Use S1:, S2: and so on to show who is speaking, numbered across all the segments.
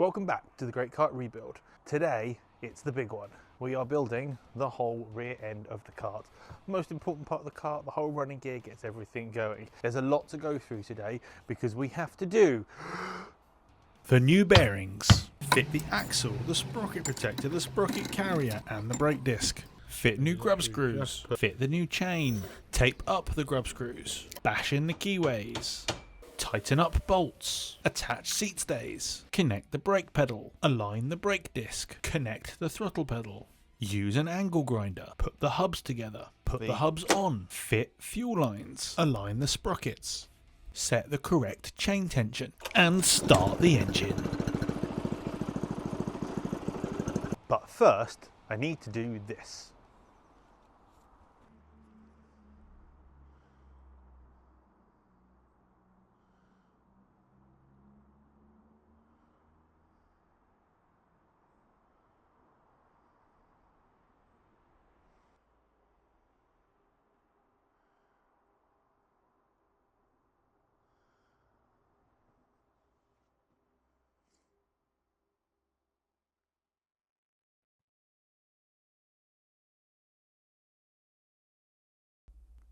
S1: Welcome back to the Great Kart Rebuild. Today, it's the big one. We are building the whole rear end of the kart. Most important part of the kart, the whole running gear gets everything going. There's a lot to go through today because we have to do
S2: the new bearings, fit the axle, the sprocket protector, the sprocket carrier and the brake disc. Fit new grub screws, fit the new chain, tape up the grub screws, bash in the keyways, tighten up bolts, attach seat stays, connect the brake pedal, align the brake disc, connect the throttle pedal, use an angle grinder, put the hubs together, put the hubs on, fit fuel lines, align the sprockets, set the correct chain tension, and start the engine.
S1: But first, I need to do this.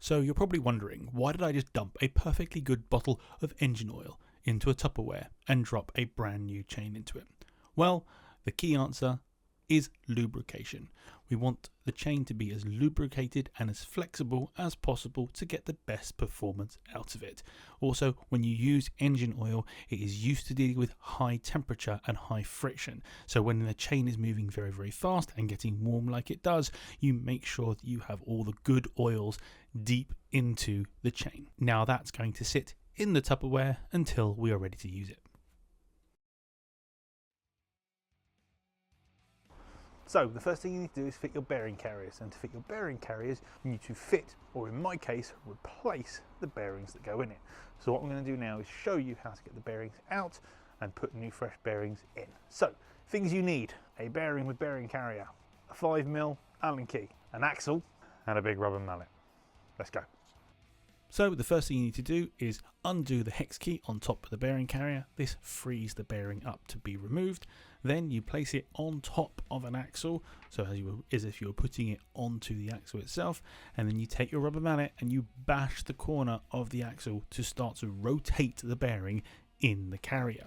S2: So you're probably wondering, why did I just dump a perfectly good bottle of engine oil into a Tupperware and drop a brand new chain into it? Well, the key answer is lubrication. We want the chain to be as lubricated and as flexible as possible to get the best performance out of it. Also, when you use engine oil, it is used to dealing with high temperature and high friction. So when the chain is moving very, very fast and getting warm like it does, you make sure that you have all the good oils deep into the chain. Now that's going to sit in the Tupperware until we are ready to use it.
S1: So the first thing you need to do is fit your bearing carriers, and to fit your bearing carriers you need to fit, or in my case replace, the bearings that go in it. So what I'm going to do now is show you how to get the bearings out and put new fresh bearings in. So things you need: a bearing with bearing carrier, a 5mm Allen key, an axle and a big rubber mallet. Let's go.
S2: So the first thing you need to do is undo the hex key on top of the bearing carrier. This frees the bearing up to be removed. Then you place it on top of an axle, so as if you were putting it onto the axle itself, and then you take your rubber mallet and you bash the corner of the axle to start to rotate the bearing in the carrier.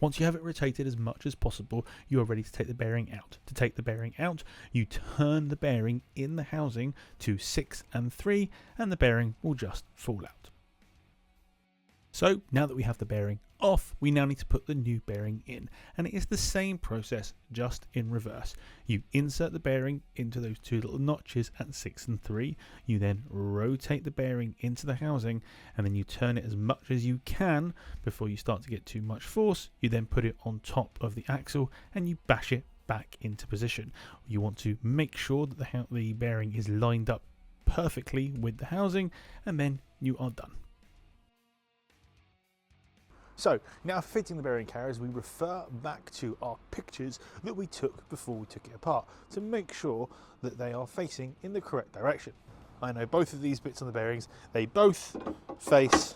S2: Once you have it rotated as much as possible, you are ready to take the bearing out. To take the bearing out, you turn the bearing in the housing to 6 and 3, and the bearing will just fall out. So now that we have the bearing off, we now need to put the new bearing in, and it is the same process, just in reverse. You insert the bearing into those two little notches at 6 and 3, you then rotate the bearing into the housing, and then you turn it as much as you can before you start to get too much force. You then put it on top of the axle and you bash it back into position. You want to make sure that the bearing is lined up perfectly with the housing, and then you are done.
S1: So now for fitting the bearing carriers, we refer back to our pictures that we took before we took it apart to make sure that they are facing in the correct direction. I know both of these bits on the bearings, they both face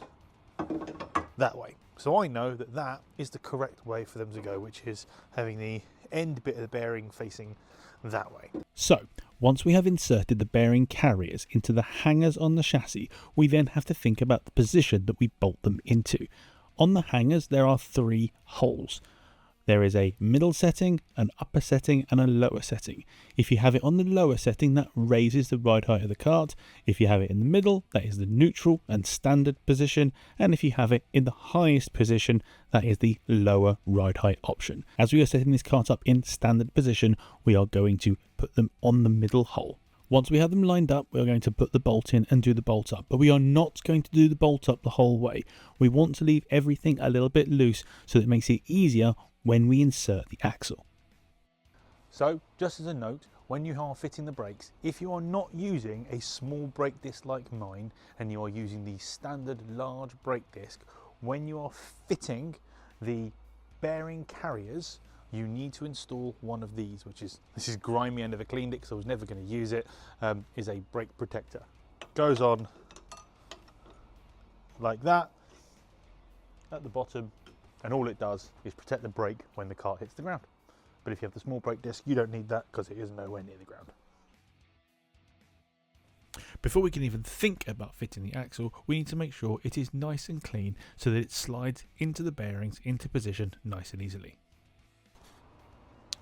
S1: that way. So I know that that is the correct way for them to go, which is having the end bit of the bearing facing that way.
S2: So once we have inserted the bearing carriers into the hangers on the chassis, we then have to think about the position that we bolt them into. On the hangers there are 3 holes. There is a middle setting, an upper setting and a lower setting. If you have it on the lower setting, that raises the ride height of the kart. If you have it in the middle, that is the neutral and standard position, and if you have it in the highest position, that is the lower ride height option. As we are setting this kart up in standard position, we are going to put them on the middle hole. Once we have them lined up, we're going to put the bolt in and do the bolt up, but we are not going to do the bolt up the whole way. We want to leave everything a little bit loose so that it makes it easier when we insert the axle.
S1: So just as a note, when you are fitting the brakes, if you are not using a small brake disc like mine and you are using the standard large brake disc, when you are fitting the bearing carriers, you need to install one of these, which is, this is grimy, I never cleaned it because I was never going to use it, is a brake protector. Goes on like that at the bottom and all it does is protect the brake when the cart hits the ground. But if you have the small brake disc, you don't need that because it is nowhere near the ground.
S2: Before we can even think about fitting the axle, we need to make sure it is nice and clean so that it slides into the bearings into position nice and easily.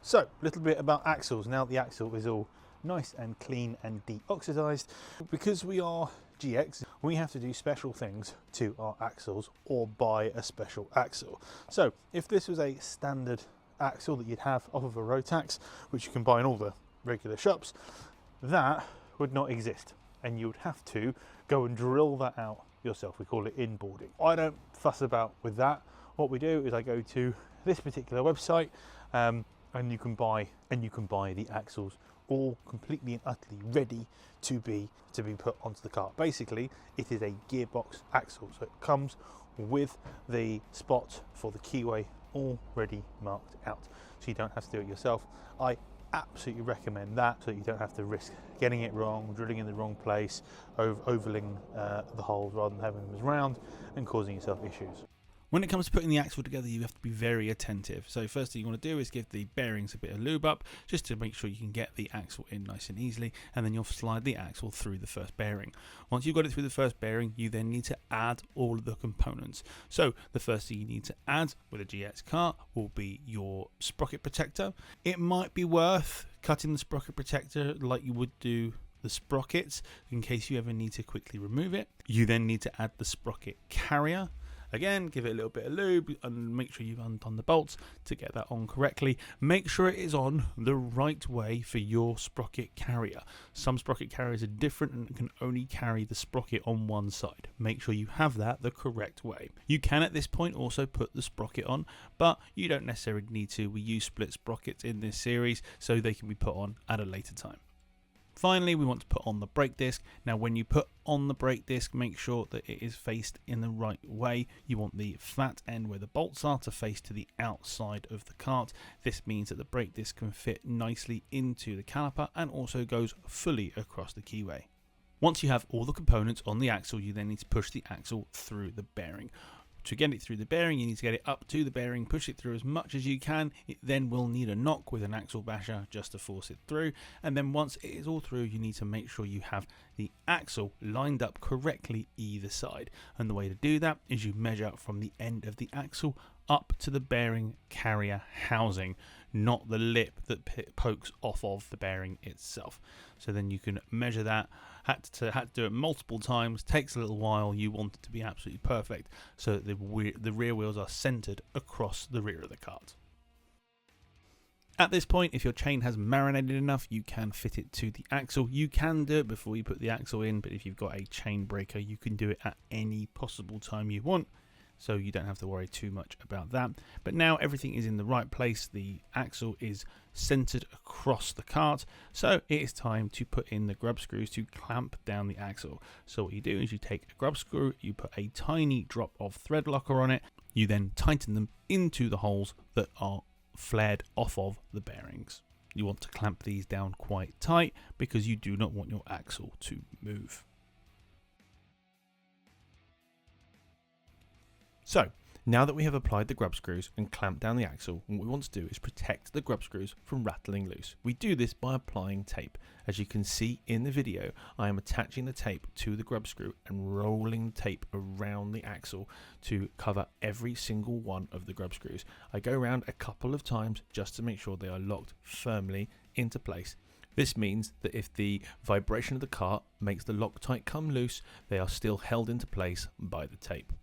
S1: So, a little bit about axles. Now the axle is all nice and clean and de-oxidized. Because we are GX, we have to do special things to our axles or buy a special axle. So, if this was a standard axle that you'd have off of a Rotax, which you can buy in all the regular shops, that would not exist, and you would have to go and drill that out yourself. We call it inboarding. I don't fuss about with that. What we do is I go to this particular website, and you can buy the axles all completely and utterly ready to be put onto the cart. Basically, it is a gearbox axle, so it comes with the spot for the keyway already marked out, so you don't have to do it yourself. I absolutely recommend that, so you don't have to risk getting it wrong, drilling in the wrong place, ovaling the holes rather than having them as round and causing yourself issues.
S2: When it comes to putting the axle together, you have to be very attentive. So first thing you want to do is give the bearings a bit of lube up, just to make sure you can get the axle in nice and easily, and then you'll slide the axle through the first bearing. Once you've got it through the first bearing, you then need to add all of the components. So the first thing you need to add with a GX kart will be your sprocket protector. It might be worth cutting the sprocket protector like you would do the sprockets in case you ever need to quickly remove it. You then need to add the sprocket carrier. Again, give it a little bit of lube and make sure you've undone the bolts to get that on correctly. Make sure it is on the right way for your sprocket carrier. Some sprocket carriers are different and can only carry the sprocket on one side. Make sure you have that the correct way. You can at this point also put the sprocket on, but you don't necessarily need to. We use split sprockets in this series, so they can be put on at a later time. Finally, we want to put on the brake disc. Now, when you put on the brake disc, make sure that it is faced in the right way. You want the flat end where the bolts are to face to the outside of the cart. This means that the brake disc can fit nicely into the caliper and also goes fully across the keyway. Once you have all the components on the axle, you then need to push the axle through the bearing. To get it through the bearing, you need to get it up to the bearing, push it through as much as you can. It then will need a knock with an axle basher just to force it through. And then once it is all through, you need to make sure you have the axle lined up correctly either side. And the way to do that is you measure from the end of the axle up to the bearing carrier housing, not the lip that pokes off of the bearing itself. So then you can measure that. Had to do it multiple times, takes a little while. You want it to be absolutely perfect so that the rear wheels are centered across the rear of the cart. At this point, if your chain has marinated enough, you can fit it to the axle. You can do it before you put the axle in, but if you've got a chain breaker, you can do it at any possible time you want. So you don't have to worry too much about that. But now everything is in the right place. The axle is centered across the cart. So it is time to put in the grub screws to clamp down the axle. So what you do is you take a grub screw, you put a tiny drop of thread locker on it. You then tighten them into the holes that are flared off of the bearings. You want to clamp these down quite tight because you do not want your axle to move. So, now that we have applied the grub screws and clamped down the axle, what we want to do is protect the grub screws from rattling loose. We do this by applying tape. As you can see in the video, I am attaching the tape to the grub screw and rolling tape around the axle to cover every single one of the grub screws. I go around a couple of times just to make sure they are locked firmly into place. This means that if the vibration of the cart makes the Loctite come loose, they are still held into place by the tape.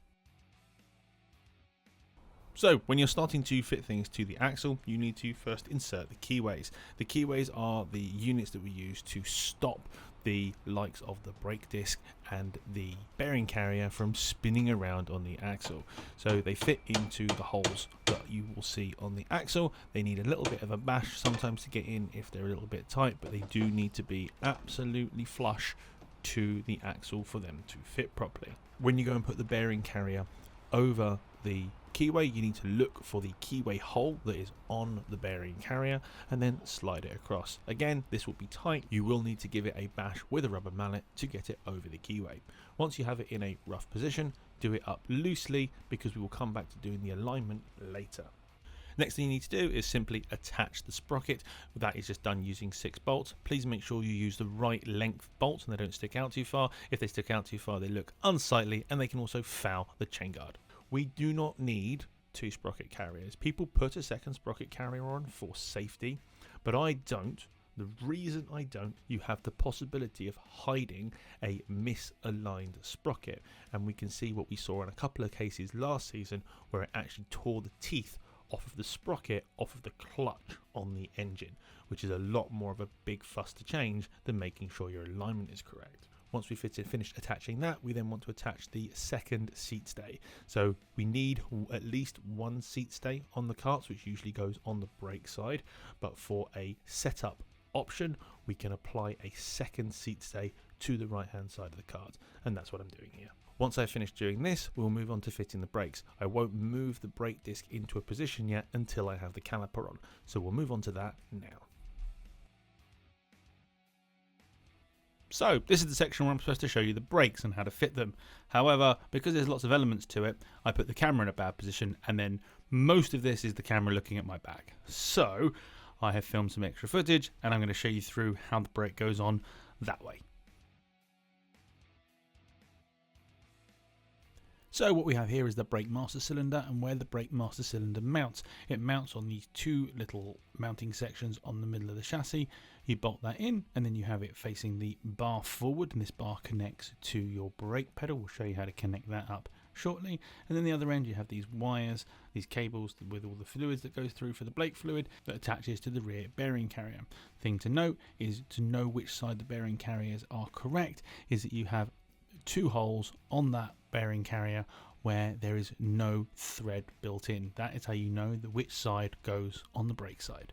S2: So when you're starting to fit things to the axle, you need to first insert the keyways. The keyways are the units that we use to stop the likes of the brake disc and the bearing carrier from spinning around on the axle. So they fit into the holes that you will see on the axle. They need a little bit of a bash sometimes to get in if they're a little bit tight, but they do need to be absolutely flush to the axle for them to fit properly. When you go and put the bearing carrier over the keyway, you need to look for the keyway hole that is on the bearing carrier and then slide it across. Again, this will be tight. You will need to give it a bash with a rubber mallet to get it over the keyway. Once you have it in a rough position, do it up loosely because we will come back to doing the alignment later. Next thing you need to do is simply attach the sprocket. That is just done using 6 bolts. Please make sure you use the right length bolts and they don't stick out too far. If they stick out too far, they look unsightly and they can also foul the chain guard. We do not need 2 sprocket carriers. People put a second sprocket carrier on for safety, but I don't. The reason I don't, you have the possibility of hiding a misaligned sprocket, and we can see what we saw in a couple of cases last season where it actually tore the teeth off of the sprocket, off of the clutch on the engine, which is a lot more of a big fuss to change than making sure your alignment is correct. Once we finished attaching that, we then want to attach the second seat stay. So we need at least 1 seat stay on the karts, which usually goes on the brake side, but for a setup option, we can apply a second seat stay to the right hand side of the kart, and that's what I'm doing here. Once I've finished doing this, we'll move on to fitting the brakes. I won't move the brake disc into a position yet until I have the caliper on, so we'll move on to that now. So this is the section where I'm supposed to show you the brakes and how to fit them. However, because there's lots of elements to it, I put the camera in a bad position, and then most of this is the camera looking at my back. So I have filmed some extra footage and I'm going to show you through how the brake goes on that way. So what we have here is the brake master cylinder and where the brake master cylinder mounts. It mounts on these 2 little mounting sections on the middle of the chassis. You bolt that in and then you have it facing the bar forward, and this bar connects to your brake pedal. We'll show you how to connect that up shortly. And then the other end you have these wires, these cables with all the fluids that goes through for the brake fluid that attaches to the rear bearing carrier. Thing to note is to know which side the bearing carriers are correct is that you have 2 holes on that bearing carrier where there is no thread built in. That is how you know which side goes on the brake side.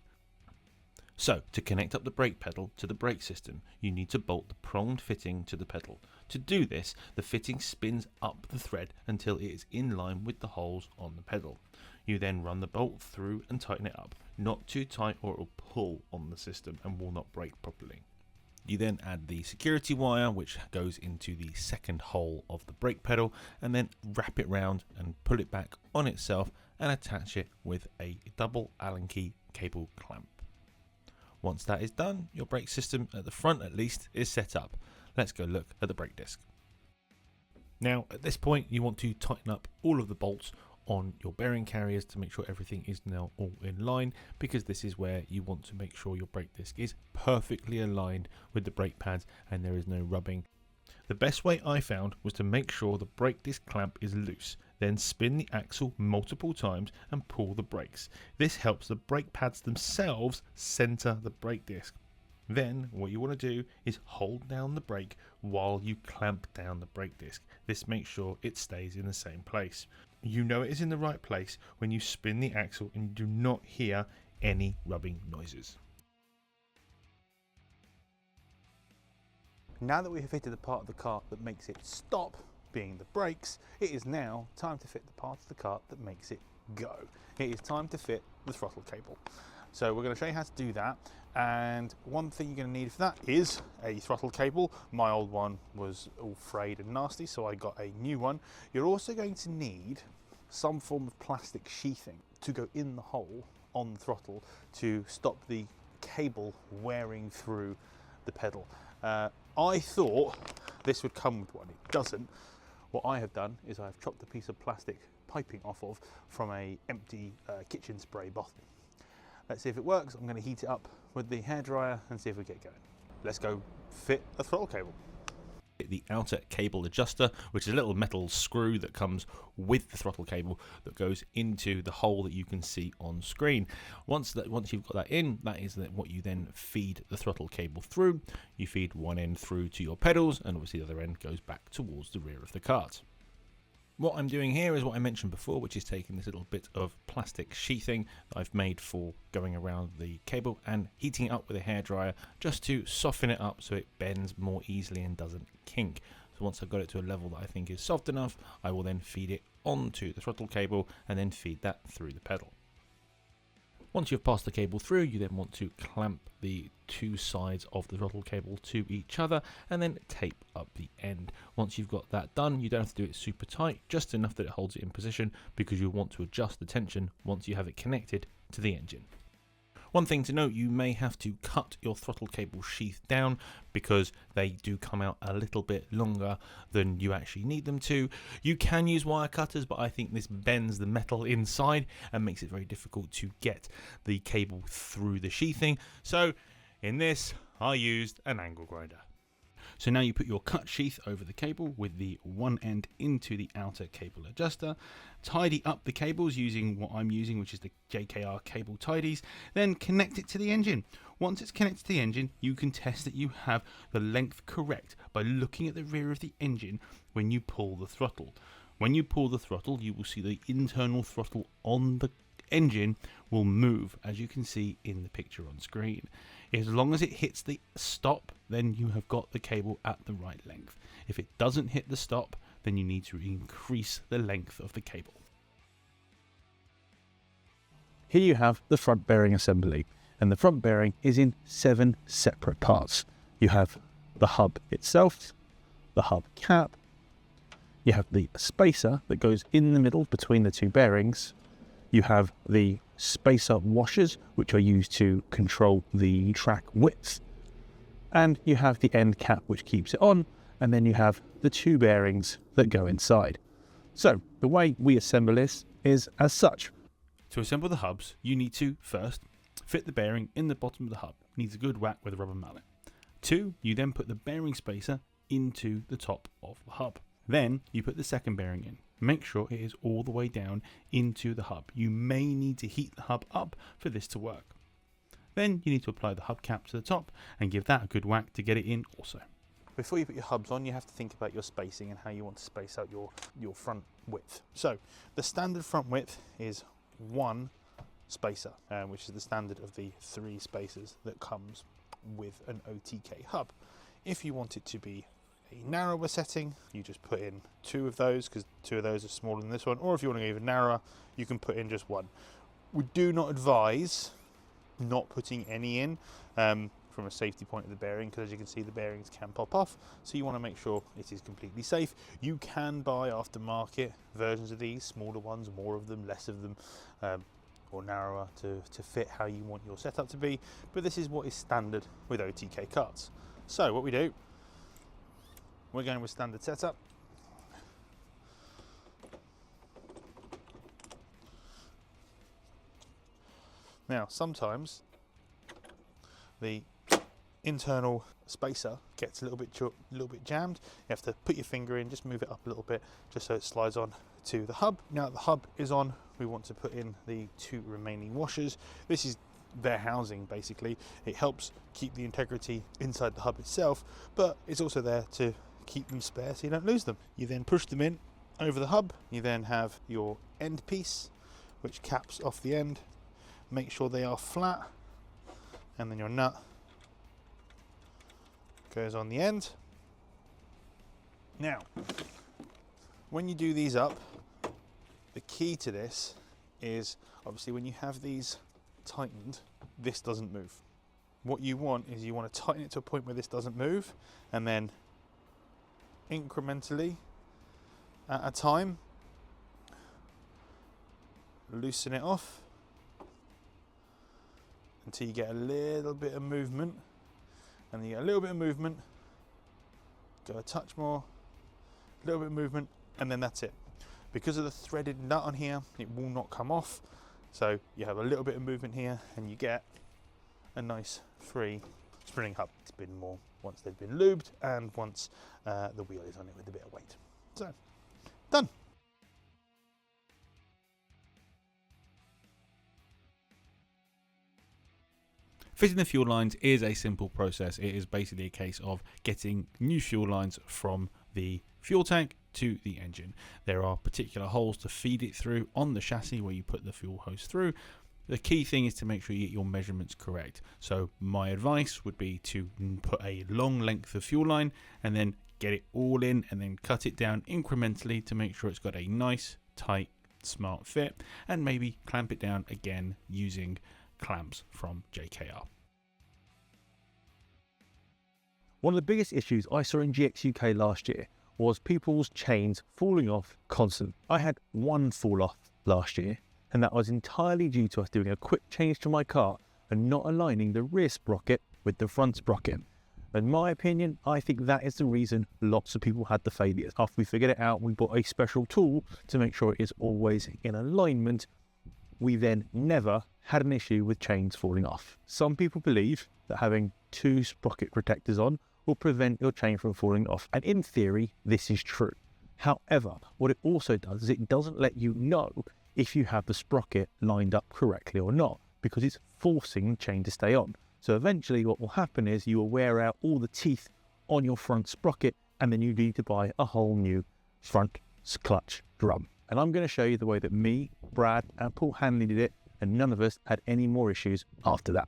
S2: So to connect up the brake pedal to the brake system, you need to bolt the pronged fitting to the pedal. To do this, the fitting spins up the thread until it is in line with the holes on the pedal. You then run the bolt through and tighten it up, not too tight or it will pull on the system and will not brake properly. You then add the security wire, which goes into the second hole of the brake pedal, and then wrap it round and pull it back on itself and attach it with a double Allen key cable clamp. Once that is done, your brake system at the front at least is set up. Let's go look at the brake disc. Now at this point you want to tighten up all of the bolts on your bearing carriers to make sure everything is now all in line, because this is where you want to make sure your brake disc is perfectly aligned with the brake pads and there is no rubbing. The best way I found was to make sure the brake disc clamp is loose, then spin the axle multiple times and pull the brakes. This helps the brake pads themselves center the brake disc. Then what you want to do is hold down the brake while you clamp down the brake disc. This makes sure it stays in the same place. You know it is in the right place when you spin the axle and you do not hear any rubbing noises.
S1: Now that we have fitted the part of the kart that makes it stop being the brakes, it is now time to fit the part of the kart that makes it go. It is time to fit the throttle cable. So we're going to show you how to do that, and one thing you're going to need for that is a throttle cable. My old one was all frayed and nasty, so I got a new one. You're also going to need some form of plastic sheathing to go in the hole on the throttle to stop the cable wearing through the pedal. I thought this would come with one. It doesn't. What I have done is I've chopped a piece of plastic piping off of from a empty kitchen spray bottle. Let's see if it works. I'm going to heat it up with the hairdryer and see if we get going. Let's go fit a throttle cable.
S2: The outer cable adjuster, which is a little metal screw that comes with the throttle cable that goes into the hole that you can see on screen. Once you've got that in, that is what you then feed the throttle cable through. You feed one end through to your pedals, and obviously the other end goes back towards the rear of the kart. What I'm doing here is what I mentioned before, which is taking this little bit of plastic sheathing that I've made for going around the cable and heating it up with a hairdryer just to soften it up so it bends more easily and doesn't kink. So once I've got it to a level that I think is soft enough, I will then feed it onto the throttle cable and then feed that through the pedal. Once you've passed the cable through, you then want to clamp the two sides of the throttle cable to each other and then tape up the end. Once you've got that done, you don't have to do it super tight, just enough that it holds it in position, because you'll want to adjust the tension once you have it connected to the engine. One thing to note, you may have to cut your throttle cable sheath down because they do come out a little bit longer than you actually need them to. You can use wire cutters, but I think this bends the metal inside and makes it very difficult to get the cable through the sheathing. So in this, I used an angle grinder. So now you put your cut sheath over the cable with the one end into the outer cable adjuster. Tidy up the cables using what I'm using, which is the JKR cable tidies. Then connect it to the engine. Once it's connected to the engine, you can test that you have the length correct by looking at the rear of the engine when you pull the throttle. When you pull the throttle, you will see the internal throttle on the engine will move, as you can see in the picture on screen. As long as it hits the stop, then you have got the cable at the right length. If it doesn't hit the stop, then you need to increase the length of the cable.
S3: Here you have the front bearing assembly, and the front bearing is in 7 separate parts. You have the hub itself, the hub cap, you have the spacer that goes in the middle between the two bearings, you have the spacer washers, which are used to control the track width, and you have the end cap which keeps it on, and then you have the two bearings that go inside. So the way we assemble this is as such.
S2: To assemble the hubs, you need to first fit the bearing in the bottom of the hub. It needs a good whack with a rubber mallet. 2, you then put the bearing spacer into the top of the hub. Then you put the second bearing in. Make sure it is all the way down into the hub. You may need to heat the hub up for this to work. Then you need to apply the hub cap to the top and give that a good whack to get it in also.
S1: Before you put your hubs on, you have to think about your spacing and how you want to space out your front width. So the standard front width is 1 spacer, which is the standard of the 3 spacers that comes with an OTK hub. If you want it to be a narrower setting, you just put in 2 of those, because 2 of those are smaller than this one, or if you want to go even narrower, you can put in just 1. We do not advise not putting any in from a safety point of the bearing, because as you can see, the bearings can pop off, so you want to make sure it is completely safe. You can buy aftermarket versions of these, smaller ones, more of them, less of them, or narrower to fit how you want your setup to be, but this is what is standard with OTK karts. So what we do, we're going with standard setup. Now, sometimes the internal spacer gets a little bit jammed. You have to put your finger in, just move it up a little bit, just so it slides on to the hub. Now that the hub is on, we want to put in the 2 remaining washers. This is their housing, basically. It helps keep the integrity inside the hub itself, but it's also there to keep them spare so you don't lose them. You then push them in over the hub. You then have your end piece, which caps off the end. Make sure they are flat, and then your nut goes on the end. Now, when you do these up, the key to this is obviously when you have these tightened, this doesn't move. What you want is you want to tighten it to a point where this doesn't move, and then incrementally at a time loosen it off until you get a little bit of movement, and then you get a little bit of movement, go a touch more, a little bit of movement, and then that's it. Because of the threaded nut on here, it will not come off, so you have a little bit of movement here and you get a nice free spinning hub. It's been more once they've been lubed and once the wheel is on it with a bit of weight. So, done.
S2: Fitting the fuel lines is a simple process. It is basically a case of getting new fuel lines from the fuel tank to the engine. There are particular holes to feed it through on the chassis where you put the fuel hose through. The key thing is to make sure you get your measurements correct. So my advice would be to put a long length of fuel line and then get it all in and then cut it down incrementally to make sure it's got a nice, tight, smart fit, and maybe clamp it down again using clamps from JKR.
S3: One of the biggest issues I saw in GXUK last year was people's chains falling off constantly. I had one fall off last year, and that was entirely due to us doing a quick change to my car and not aligning the rear sprocket with the front sprocket. In my opinion, I think that is the reason lots of people had the failures. After we figured it out, we bought a special tool to make sure it is always in alignment. We then never had an issue with chains falling off. Some people believe that having two sprocket protectors on will prevent your chain from falling off, and in theory this is true. However, what it also does is it doesn't let you know if you have the sprocket lined up correctly or not, because it's forcing the chain to stay on. So eventually what will happen is you will wear out all the teeth on your front sprocket, and then you need to buy a whole new front clutch drum. And I'm going to show you the way that me, Brad and Paul Hanley did it, and none of us had any more issues after that.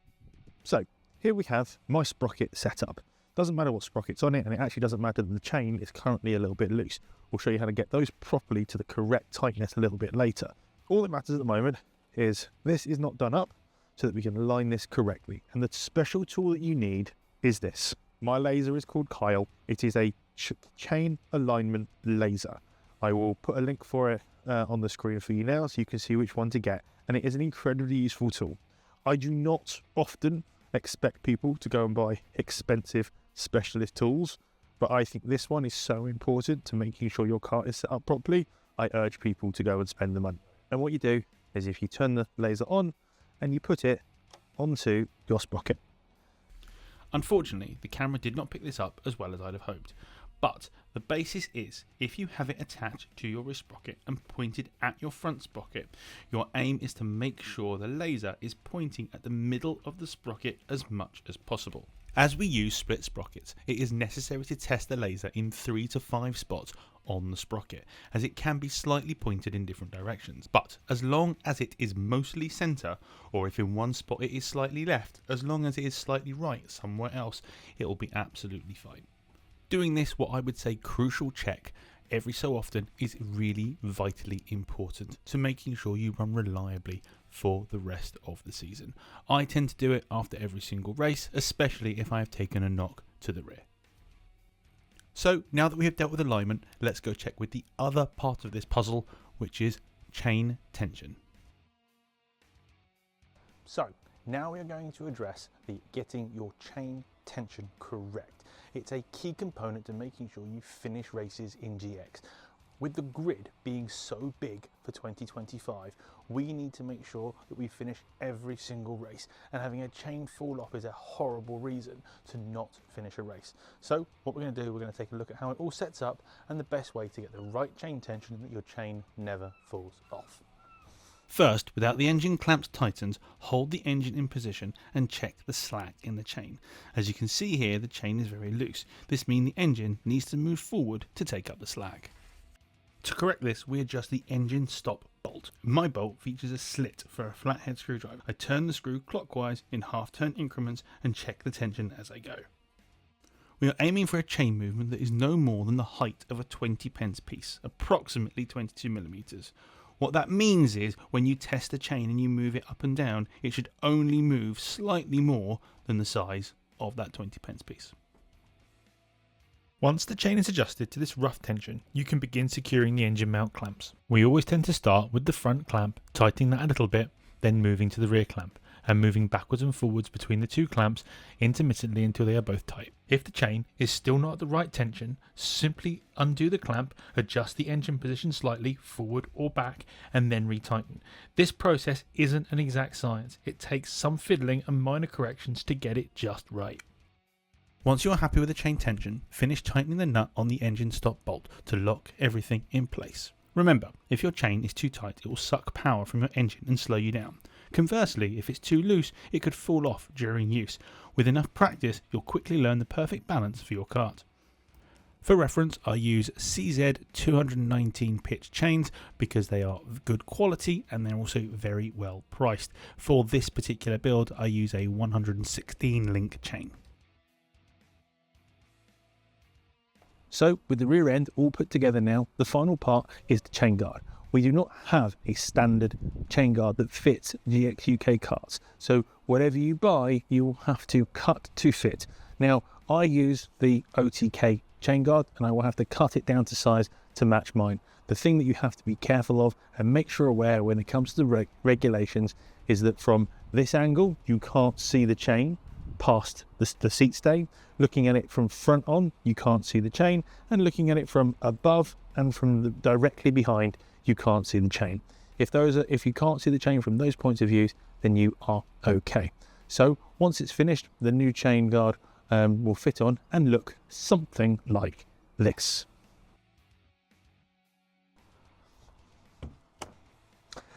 S3: So here we have my sprocket set up. Doesn't matter what sprocket's on it, and it actually doesn't matter that the chain is currently a little bit loose. We'll show you how to get those properly to the correct tightness a little bit later. All that matters at the moment is this is not done up so that we can align this correctly. And the special tool that you need is this. My laser is called Kyle. It is a chain alignment laser. I will put a link for it on the screen for you now so you can see which one to get. And it is an incredibly useful tool. I do not often expect people to go and buy expensive specialist tools, but I think this one is so important to making sure your car is set up properly. I urge people to go and spend the money. And what you do is if you turn the laser on and you put it onto your sprocket.
S2: Unfortunately, the camera did not pick this up as well as I'd have hoped, but the basis is if you have it attached to your rear sprocket and pointed at your front sprocket, your aim is to make sure the laser is pointing at the middle of the sprocket as much as possible. As we use split sprockets, it is necessary to test the laser in 3 to 5 spots on the sprocket, as it can be slightly pointed in different directions. But as long as it is mostly centre, or if in one spot it is slightly left, as long as it is slightly right somewhere else, it will be absolutely fine. Doing this, what I would say crucial check every so often, is really vitally important to making sure you run reliably for the rest of the season. I tend to do it after every single race, especially if I have taken a knock to the rear. So now that we have dealt with alignment, let's go check with the other part of this puzzle, which is chain tension.
S1: So now we are going to address the getting your chain tension correct. It's a key component to making sure you finish races in GX. With the grid being so big for 2025, we need to make sure that we finish every single race, and having a chain fall off is a horrible reason to not finish a race. So what we're going to do, we're going to take a look at how it all sets up and the best way to get the right chain tension that your chain never falls off.
S2: First, without the engine clamps tightened, hold the engine in position and check the slack in the chain. As you can see here, the chain is very loose. This means the engine needs to move forward to take up the slack. To correct this, we adjust the engine stop bolt. My bolt features a slit for a flathead screwdriver. I turn the screw clockwise in half-turn increments and check the tension as I go. We are aiming for a chain movement that is no more than the height of a 20p piece, approximately 22mm. What that means is when you test the chain and you move it up and down, it should only move slightly more than the size of that 20p piece.
S1: Once the chain is adjusted to this rough tension, you can begin securing the engine mount clamps. We always tend to start with the front clamp, tightening that a little bit, then moving to the rear clamp, and moving backwards and forwards between the two clamps intermittently until they are both tight. If the chain is still not at the right tension, simply undo the clamp, adjust the engine position slightly forward or back, and then retighten. This process isn't an exact science. It takes some fiddling and minor corrections to get it just right.
S2: Once you are happy with the chain tension, finish tightening the nut on the engine stop bolt to lock everything in place. Remember, if your chain is too tight, it will suck power from your engine and slow you down. Conversely, if it's too loose, it could fall off during use. With enough practice, you'll quickly learn the perfect balance for your kart. For reference, I use CZ 219 pitch chains because they are good quality and they're also very well priced. For this particular build, I use a 116 link chain.
S3: So with the rear end all put together now, the final part is the chain guard. we do not have a standard chain guard that fits GXUK karts. So whatever you buy, you will have to cut to fit. Now, I use the OTK chain guard and I will have to cut it down to size to match mine. The thing that you have to be careful of and make sure aware when it comes to the regulations is that from this angle, you can't see the chain past the seat stay. Looking at it from front on, you can't see the chain, and looking at it from above and from directly behind, you can't see the chain. If you can't see the chain from those points of view, then you are okay. So once it's finished, the new chain guard will fit on and look something like this.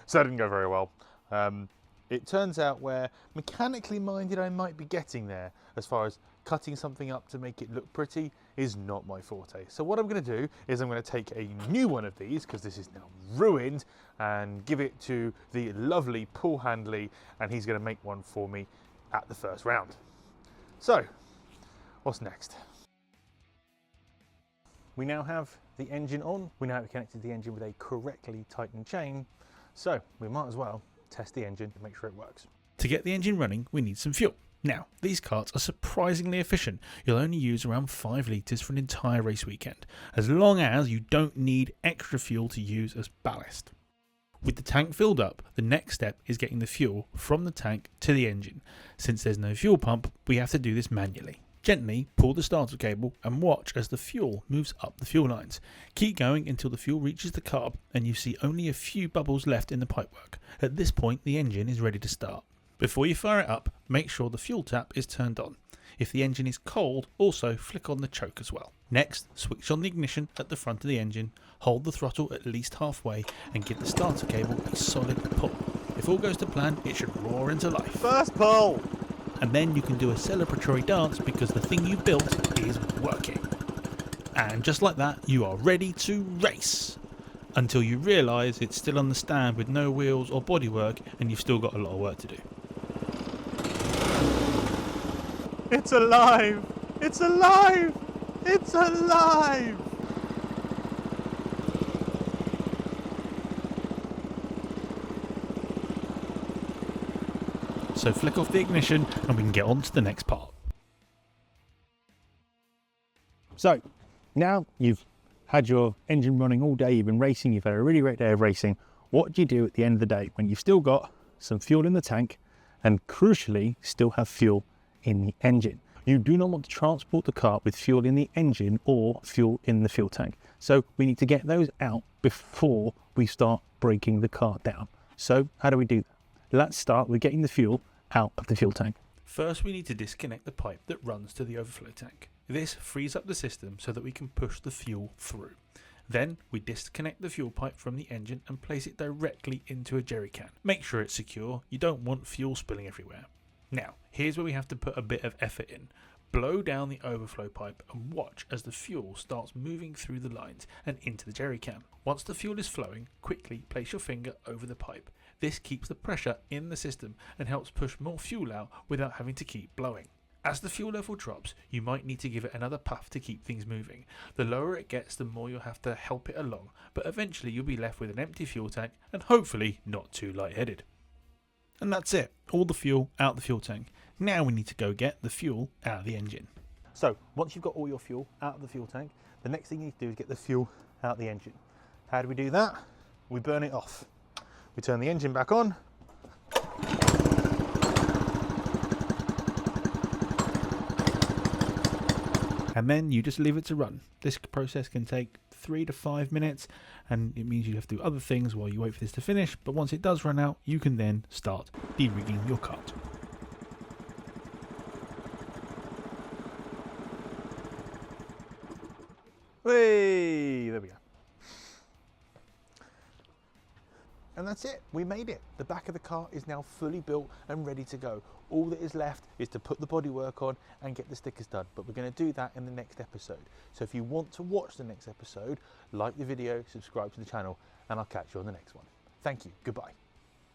S1: So that didn't go very well. It turns out where mechanically minded I might be getting there, as far as cutting something up to make it look pretty, is not my forte. So what I'm going to do is I'm going to take a new one of these, because this is now ruined, and give it to the lovely Paul Handley, and he's going to make one for me at the first round. So, what's next? We now have the engine on. We now have connected the engine with a correctly tightened chain. So we might as well test the engine and make sure it works.
S2: To get the engine running, we need some fuel. Now, these karts are surprisingly efficient. You'll only use around 5 litres for an entire race weekend, as long as you don't need extra fuel to use as ballast. With the tank filled up, the next step is getting the fuel from the tank to the engine. Since there's no fuel pump, we have to do this manually. Gently pull the starter cable and watch as the fuel moves up the fuel lines. Keep going until the fuel reaches the carb and you see only a few bubbles left in the pipework. At this point, the engine is ready to start. Before you fire it up, make sure the fuel tap is turned on. If the engine is cold, also flick on the choke as well. Next, switch on the ignition at the front of the engine, hold the throttle at least halfway and give the starter cable a solid pull. If all goes to plan, it should roar into life.
S1: First pull!
S2: And then you can do a celebratory dance because the thing you built is working. And just like that, you are ready to race. Until you realise it's still on the stand with no wheels or bodywork and you've still got a lot of work to do.
S1: It's alive! It's alive! It's alive!
S2: So flick off the ignition and we can get on to the next part.
S3: So now you've had your engine running all day, you've been racing, you've had a really great day of racing. What do you do at the end of the day when you've still got some fuel in the tank and crucially still have fuel in the engine? You do not want to transport the car with fuel in the engine or fuel in the fuel tank. So we need to get those out before we start breaking the car down. So how do we do that? Let's start with getting the fuel out of the fuel tank.
S2: First, we need to disconnect the pipe that runs to the overflow tank. This frees up the system so that we can push the fuel through. Then we disconnect the fuel pipe from the engine and place it directly into a jerry can. Make sure it's secure, you don't want fuel spilling everywhere. Now, here's where we have to put a bit of effort in. Blow down the overflow pipe and watch as the fuel starts moving through the lines and into the jerry can. Once the fuel is flowing, quickly place your finger over the pipe. This keeps the pressure in the system and helps push more fuel out without having to keep blowing. As the fuel level drops, you might need to give it another puff to keep things moving. The lower it gets, the more you'll have to help it along, but eventually you'll be left with an empty fuel tank and hopefully not too lightheaded. And that's it, all the fuel out the fuel tank. Now we need to go get the fuel out of the engine.
S1: So once you've got all your fuel out of the fuel tank, the next thing you need to do is get the fuel out of the engine. How do we do that? We burn it off. We turn the engine back on.
S2: And then you just leave it to run. This process can take 3 to 5 minutes and it means you have to do other things while you wait for this to finish, but once it does run out, you can then start de-rigging your kart.
S1: Hey, there we go. And that's it, we made it. The back of the car is now fully built and ready to go. All that is left is to put the bodywork on and get the stickers done, but we're going to do that in the next episode. So if you want to watch the next episode, like the video, subscribe to the channel, and I'll catch you on the next one. Thank you, goodbye.